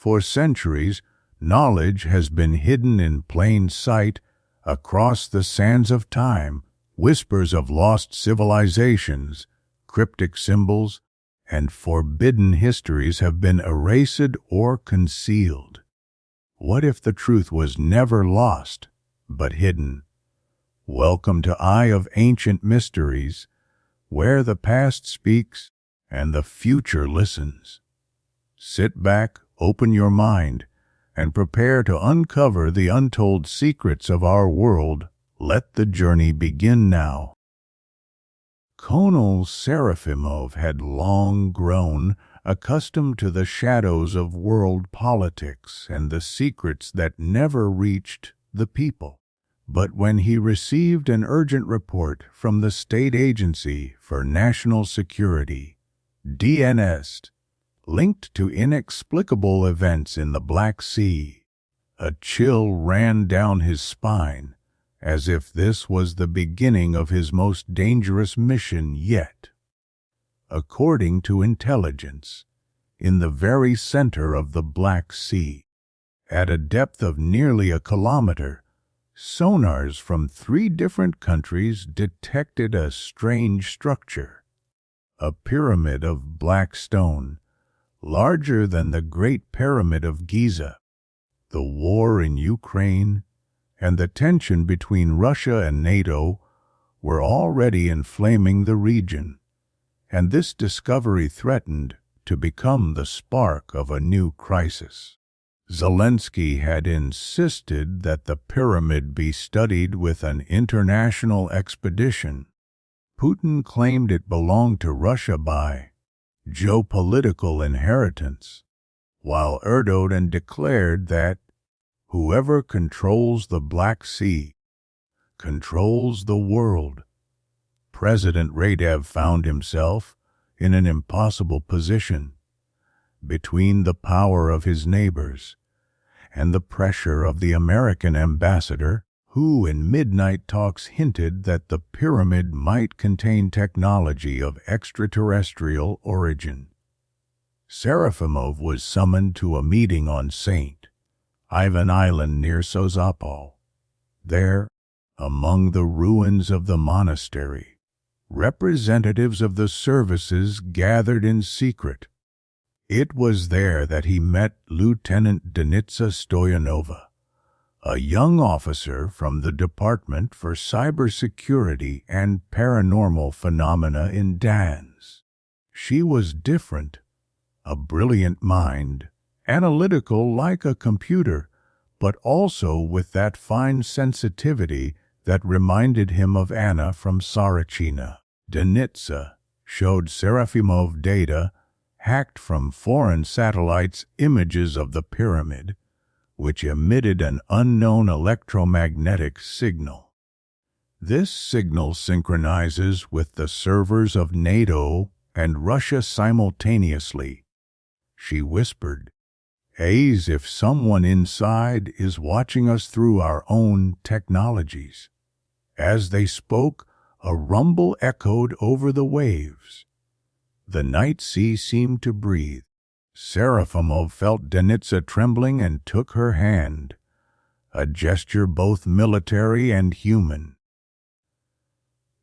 For centuries, knowledge has been hidden in plain sight across the sands of time. Whispers of lost civilizations, cryptic symbols, and forbidden histories have been erased or concealed. What if the truth was never lost, but hidden? Welcome to Eye of Ancient Mysteries, where the past speaks and the future listens. Sit back, open your mind, and prepare to uncover the untold secrets of our world. Let the journey begin now. Colonel Serafimov had long grown accustomed to the shadows of world politics and the secrets that never reached the people. But when he received an urgent report from the State Agency for National Security, DNS, linked to inexplicable events in the Black Sea, a chill ran down his spine, as if this was the beginning of his most dangerous mission yet. According to intelligence, in the very center of the Black Sea, at a depth of nearly a kilometer, sonars from 3 different countries detected a strange structure, a pyramid of black stone, larger than the Great Pyramid of Giza. The war in Ukraine and the tension between Russia and NATO were already inflaming the region, and this discovery threatened to become the spark of a new crisis. Zelensky had insisted that the pyramid be studied with an international expedition. Putin claimed it belonged to Russia by geopolitical inheritance, while Erdogan declared that whoever controls the Black Sea controls the world. President Radev found himself in an impossible position between the power of his neighbors and the pressure of the American ambassador, who in midnight talks hinted that the pyramid might contain technology of extraterrestrial origin. Serafimov was summoned to a meeting on St. Ivan Island near Sozopol. There, among the ruins of the monastery, representatives of the services gathered in secret. It was there that he met Lieutenant Denitsa Stoyanova, a young officer from the Department for Cybersecurity and Paranormal Phenomena in DANS. She was different, a brilliant mind, analytical like a computer, but also with that fine sensitivity that reminded him of Anna from Sarachina. Denitsa showed Serafimov data hacked from foreign satellites, images of the pyramid, which emitted an unknown electromagnetic signal. This signal synchronizes with the servers of NATO and Russia simultaneously. She whispered, as if someone inside is watching us through our own technologies. As they spoke, a rumble echoed over the waves. The night sea seemed to breathe. Serafimov felt Denitsa trembling and took her hand, a gesture both military and human.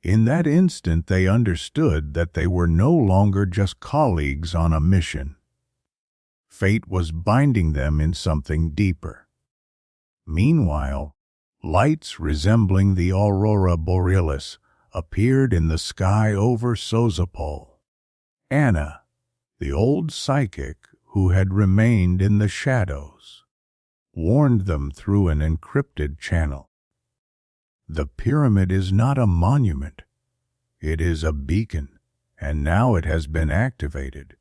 In that instant they understood that they were no longer just colleagues on a mission. Fate was binding them in something deeper. Meanwhile, lights resembling the aurora borealis appeared in the sky over Sozopol. Anna, the old psychic who had remained in the shadows, warned them through an encrypted channel. The pyramid is not a monument. It is a beacon, and now it has been activated.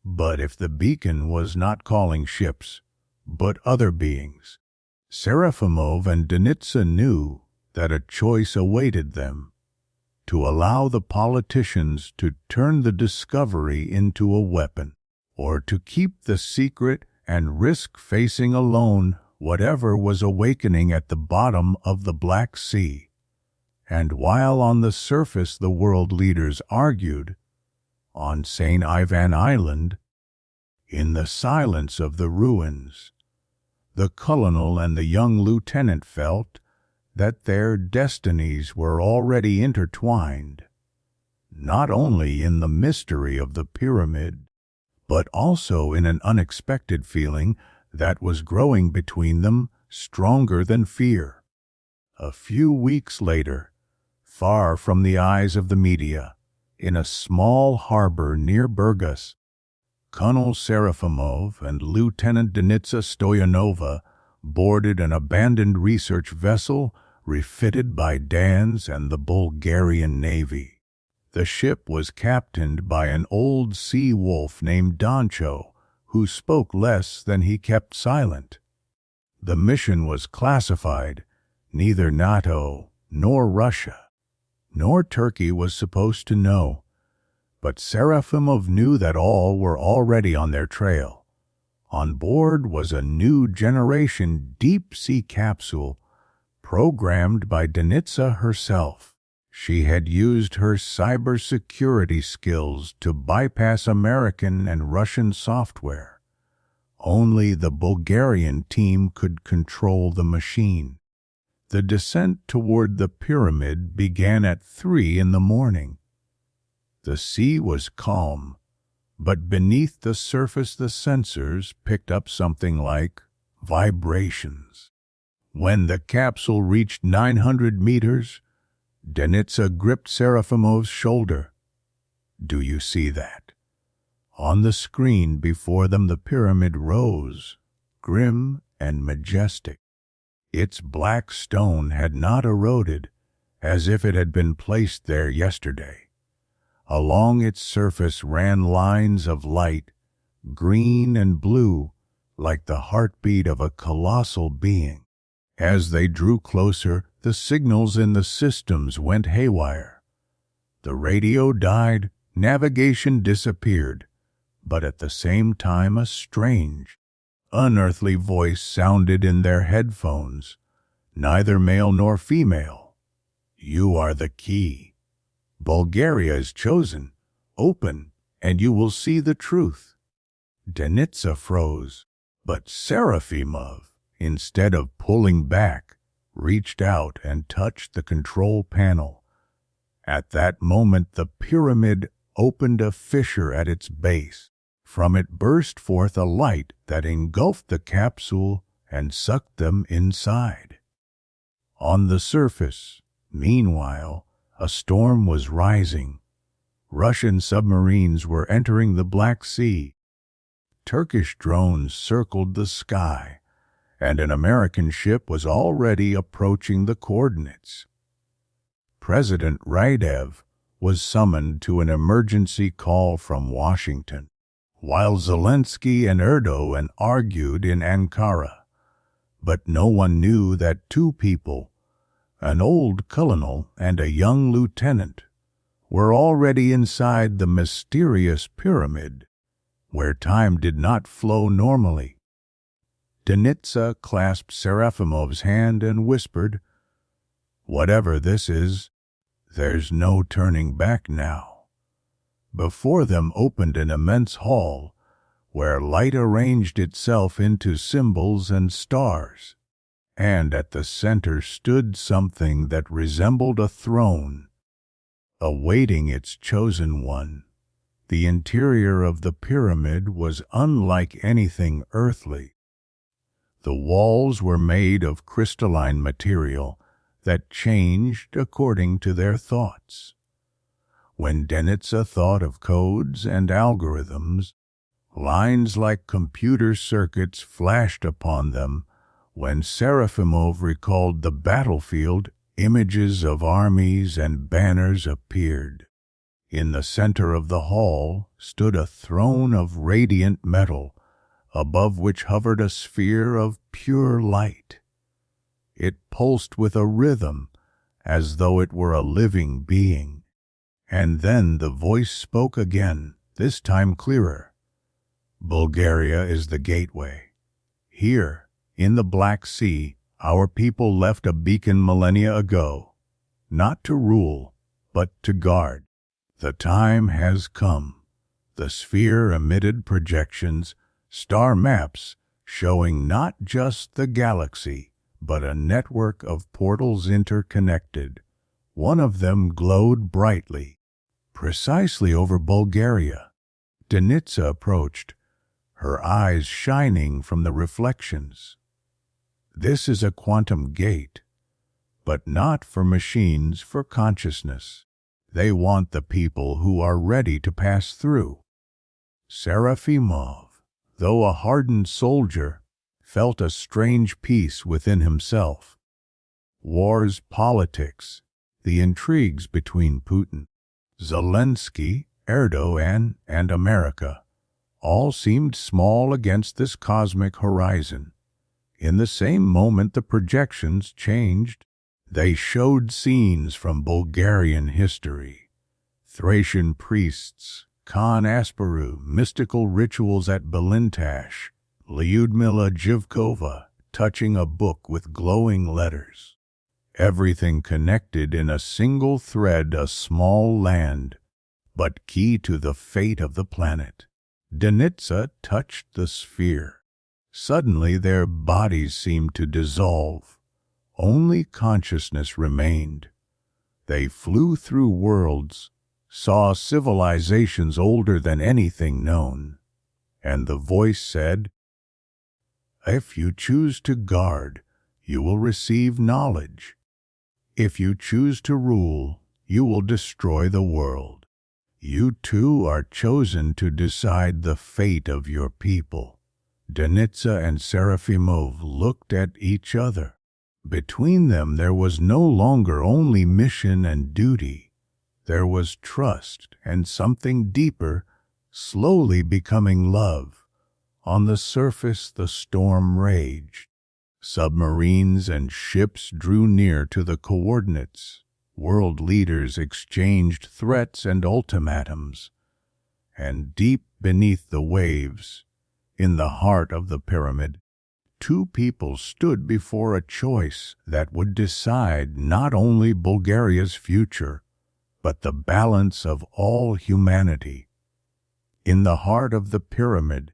But if the beacon was not calling ships, but other beings, Serafimov and Denitsa knew that a choice awaited them: to allow the politicians to turn the discovery into a weapon, or to keep the secret and risk facing alone whatever was awakening at the bottom of the Black Sea. And while on the surface the world leaders argued, on St. Ivan Island, In the silence of the ruins, the colonel and the young lieutenant felt that their destinies were already intertwined, not only in the mystery of the pyramid, but also in an unexpected feeling that was growing between them stronger than fear. A few weeks later, far from the eyes of the media, in a small harbor near Burgas, Colonel Serafimov and Lieutenant Denitsa Stoyanova boarded an abandoned research vessel refitted by Dan's and the Bulgarian Navy. The ship was captained by an old sea wolf named Doncho, who spoke less than he kept silent. The mission was classified. Neither NATO, nor Russia, nor Turkey was supposed to know. But Serafimov knew that all were already on their trail. On board was a new generation deep-sea capsule programmed by Denitsa herself. She had used her cybersecurity skills to bypass American and Russian software. Only the Bulgarian team could control the machine. The descent toward the pyramid began at 3 in the morning. The sea was calm, but beneath the surface the sensors picked up something like vibrations. When the capsule reached 900 meters, Denitsa gripped Serafimov's shoulder. "Do you see that?" On the screen before them the pyramid rose, grim and majestic. Its black stone had not eroded, as if it had been placed there yesterday. Along its surface ran lines of light, green and blue, like the heartbeat of a colossal being. As they drew closer, the signals in the systems went haywire. The radio died, navigation disappeared, but at the same time a strange, unearthly voice sounded in their headphones, neither male nor female. "You are the key. Bulgaria is chosen. Open, and you will see the truth." Denitsa froze, but Serafimov, instead of pulling back, reached out and touched the control panel. At that moment the pyramid opened a fissure at its base. From it burst forth a light that engulfed the capsule and sucked them inside. On the surface, meanwhile, a storm was rising. Russian submarines were entering the Black Sea. Turkish drones circled the sky, and an American ship was already approaching the coordinates. President Radev was summoned to an emergency call from Washington, while Zelensky and Erdogan argued in Ankara. But no one knew that two people, an old colonel and a young lieutenant, were already inside the mysterious pyramid, where time did not flow normally. Denitsa clasped Serafimov's hand and whispered, "Whatever this is, there's no turning back now." Before them opened an immense hall, where light arranged itself into symbols and stars, and at the center stood something that resembled a throne, awaiting its chosen one. The interior of the pyramid was unlike anything earthly. The walls were made of crystalline material that changed according to their thoughts. When Denitsa thought of codes and algorithms, lines like computer circuits flashed upon them. When Serafimov recalled the battlefield, images of armies and banners appeared. In the center of the hall stood a throne of radiant metal, above which hovered a sphere of pure light. It pulsed with a rhythm, as though it were a living being. And then the voice spoke again, this time clearer. "Bulgaria is the gateway. Here, in the Black Sea, our people left a beacon millennia ago, not to rule, but to guard. The time has come." The sphere emitted projections, Star maps showing not just the galaxy, but a network of portals interconnected. One of them glowed brightly, precisely over Bulgaria. Denitsa approached, her eyes shining from the reflections. This is a quantum gate, but not for machines, for consciousness. They want the people who are ready to pass through. Serafimov, though a hardened soldier, felt a strange peace within himself. Wars, politics, the intrigues between Putin, Zelensky, Erdogan, and America, all seemed small against this cosmic horizon. In the same moment the projections changed. They showed scenes from Bulgarian history. Thracian priests, Khan Asparu, mystical rituals at Belintash, Lyudmila Zhivkova touching a book with glowing letters. Everything connected in a single thread, a small land, but key to the fate of the planet. Denitsa touched the sphere. Suddenly their bodies seemed to dissolve. Only consciousness remained. They flew through worlds, saw civilizations older than anything known, and the voice said, "If you choose to guard, you will receive knowledge. If you choose to rule, you will destroy the world. You too are chosen to decide the fate of your people." Denitsa and Serafimov looked at each other. Between them there was no longer only mission and duty. There was trust and something deeper, slowly becoming love. On the surface the storm raged. Submarines and ships drew near to the coordinates. World leaders exchanged threats and ultimatums. And deep beneath the waves, in the heart of the pyramid, two people stood before a choice that would decide not only Bulgaria's future, but the balance of all humanity. In the heart of the pyramid,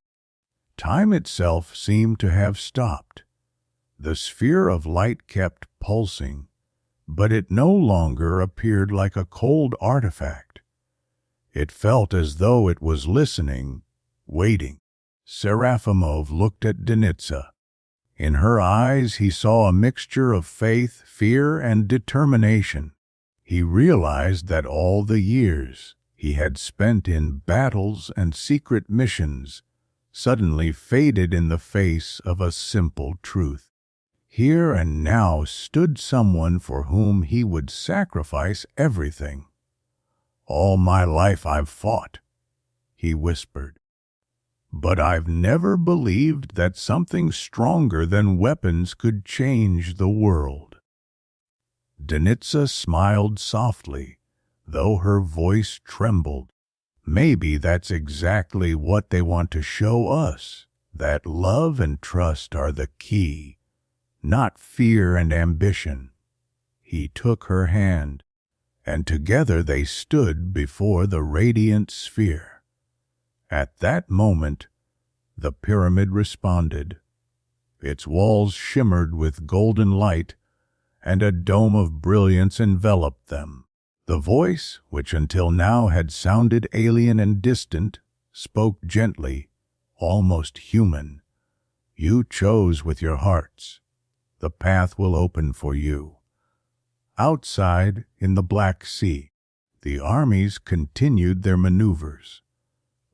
time itself seemed to have stopped. The sphere of light kept pulsing, but it no longer appeared like a cold artifact. It felt as though it was listening, waiting. Serafimov looked at Denitsa. In her eyes he saw a mixture of faith, fear, and determination. He realized that all the years he had spent in battles and secret missions suddenly faded in the face of a simple truth. Here and now stood someone for whom he would sacrifice everything. "All my life I've fought," he whispered. "But I've never believed that something stronger than weapons could change the world." Denitsa smiled softly, though her voice trembled. "Maybe that's exactly what they want to show us, that love and trust are the key, not fear and ambition." He took her hand, and together they stood before the radiant sphere. At that moment, the pyramid responded. Its walls shimmered with golden light, and a dome of brilliance enveloped them. The voice, which until now had sounded alien and distant, spoke gently, almost human. "You chose with your hearts. The path will open for you." Outside, in the Black Sea, the armies continued their maneuvers.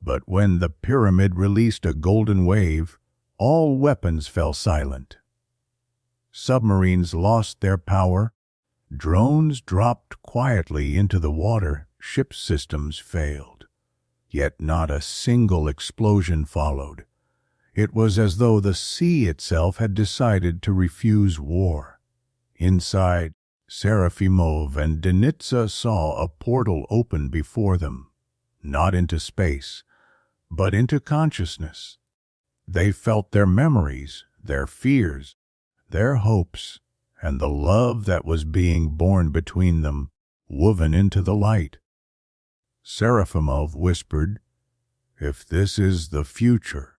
But when the pyramid released a golden wave, all weapons fell silent. Submarines lost their power, drones dropped quietly into the water, ship systems failed. Yet not a single explosion followed. It was as though the sea itself had decided to refuse war. Inside, Serafimov and Denitsa saw a portal open before them, not into space, but into consciousness. They felt their memories, their fears, their hopes, and the love that was being born between them, woven into the light. Serafimov whispered, "If this is the future,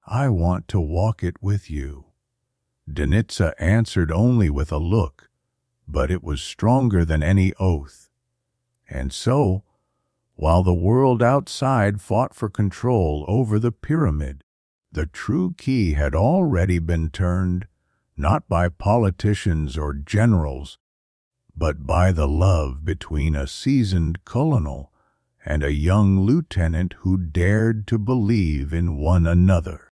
I want to walk it with you." Denitsa answered only with a look, but it was stronger than any oath. And so, while the world outside fought for control over the pyramid, the true key had already been turned, not by politicians or generals, but by the love between a seasoned colonel and a young lieutenant who dared to believe in one another.